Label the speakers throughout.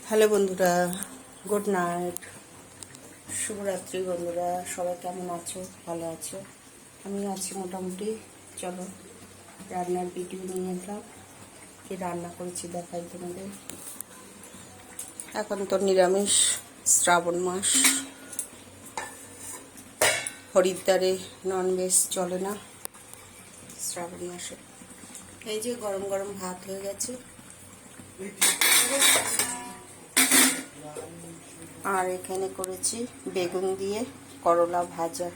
Speaker 1: Hello বন্ধুরা, good night, শুভরাত্রি বন্ধুরা। সবাই কেমন আছো? ভালো আছো? আমি আছি মোটামুটি। চলো রান্নার ভিডিও নিয়ে এলাম, কি রান্না করেছি দেখাই তোমাদের। এখন তো নিরামিষ, শ্রাবণ মাস, হরিদ্বারে ননভেজ চলে না শ্রাবণ মাসে। এই যে গরম গরম ভাত হয়ে গেছে, আর এখানে করেছি বেগুন দিয়ে করলা ভাজা,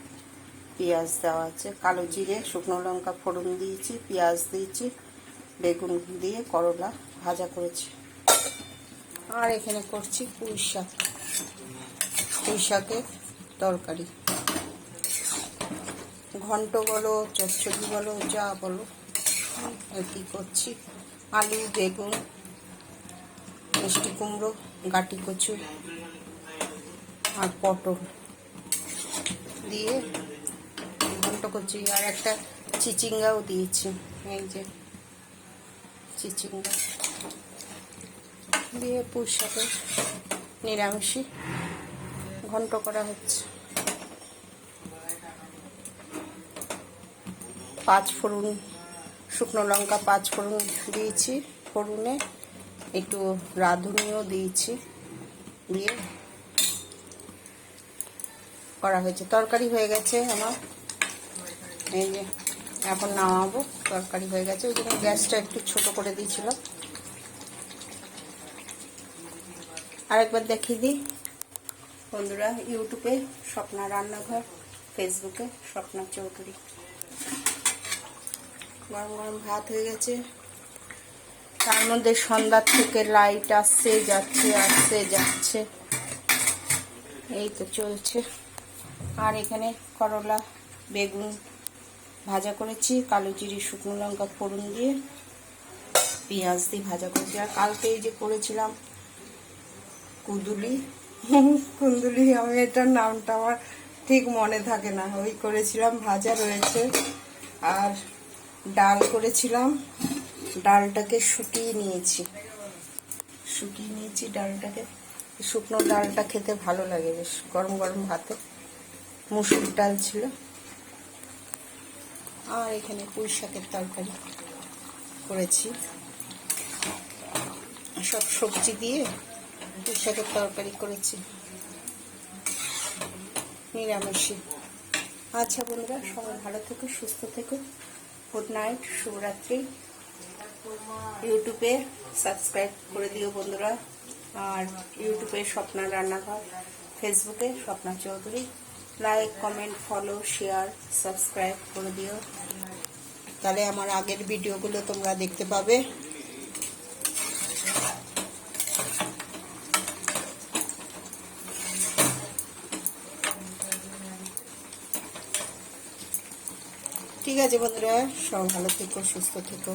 Speaker 1: পেঁয়াজ দেওয়া আছে, কালো জিরে শুকনো লঙ্কা ফোড়ন দিয়েছি, পেঁয়াজ দিয়েছি, বেগুন দিয়ে করলা ভাজা করেছি। আর এখানে করছি পুঁই শাক, পুঁই শাকের তরকারি, ঘন্ট বলো চচ্চড়ি বলো যা বলো আর কি করছি। আলু, বেগুন, মিষ্টি কুমড়ো, গাটি কচু আর পটল দিয়ে ঘন্ট করছি। আর একটা চিচিঙ্গাও দিয়েছি, এই যে চিচিঙ্গা দিয়ে পুঁই শাকের নিরামিষই ঘন্ট করা হচ্ছে। 5 ফোড়ন, শুকনো লঙ্কা 5 ফোড়ন দিয়েছি, ফোড়নে একটু রাঁধুনিও দিয়েছি, দিয়ে করা হয়েছে। তরকারি হয়ে গেছে আমার, এই যে এখন নামাবো। তরকারি হয়ে গেছে, ওই জন্য গ্যাসটা একটু ছোট করে দিয়েছিলাম। আরেকবার দেখিয়ে দিই বন্ধুরা, ইউটিউবে স্বপ্না রান্নাঘর, ফেসবুকে স্বপ্না চৌধুরী। গরম গরম ভাত হয়ে গেছে, তার মধ্যে সন্ধ্যার থেকে লাইট আসছে যাচ্ছে আসছে যাচ্ছে, এই তো চলছে। আর এখানে করলা বেগুন ভাজা করেছি, কালো জিরে শুকনো লঙ্কা ফোড়ন দিয়ে পেঁয়াজ দিয়ে ভাজা করেছি। আর কালকে এই যে করেছিলাম কুঁদুলি, কুন্দুলি, আমি এটার নামটা আমার ঠিক মনে থাকে না, ওই করেছিলাম, ভাজা রয়েছে। আর ডাল করেছিলাম, ডালটাকে শুকিয়ে নিয়েছি ডালটাকে। শুকনো ডালটা খেতে ভালো লাগে বেশ গরম গরম ভাতে। মুসুর ডাল ছিল। আর এখানে পুঁই শাকের তরকারি করেছি, সব সবজি দিয়ে পুঁই শাকের তরকারি করেছি নিরামিষই। আচ্ছা বন্ধুরা, সবাই ভালো থেকো, সুস্থ থেকো, গুড নাইট, শুভরাত্রি। ইউটিউবে সাবস্ক্রাইব করে দিও বন্ধুরা, আর ইউটিউবে স্বপ্না রান্নাঘর, ফেসবুকে Swapna Chowdhury. Like, comment, follow, share, subscribe করে দিও, তাহলে আমার আগের ভিডিওগুলো তোমরা দেখতে পাবে। ঠিক আছে বন্ধুরা, সব ভালো থেকো, সুস্থ থেকো।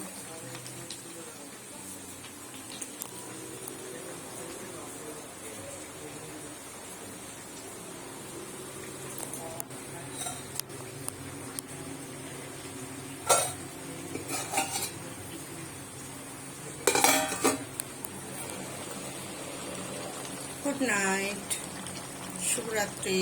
Speaker 1: গুড নাইট, শুভরাত্রি।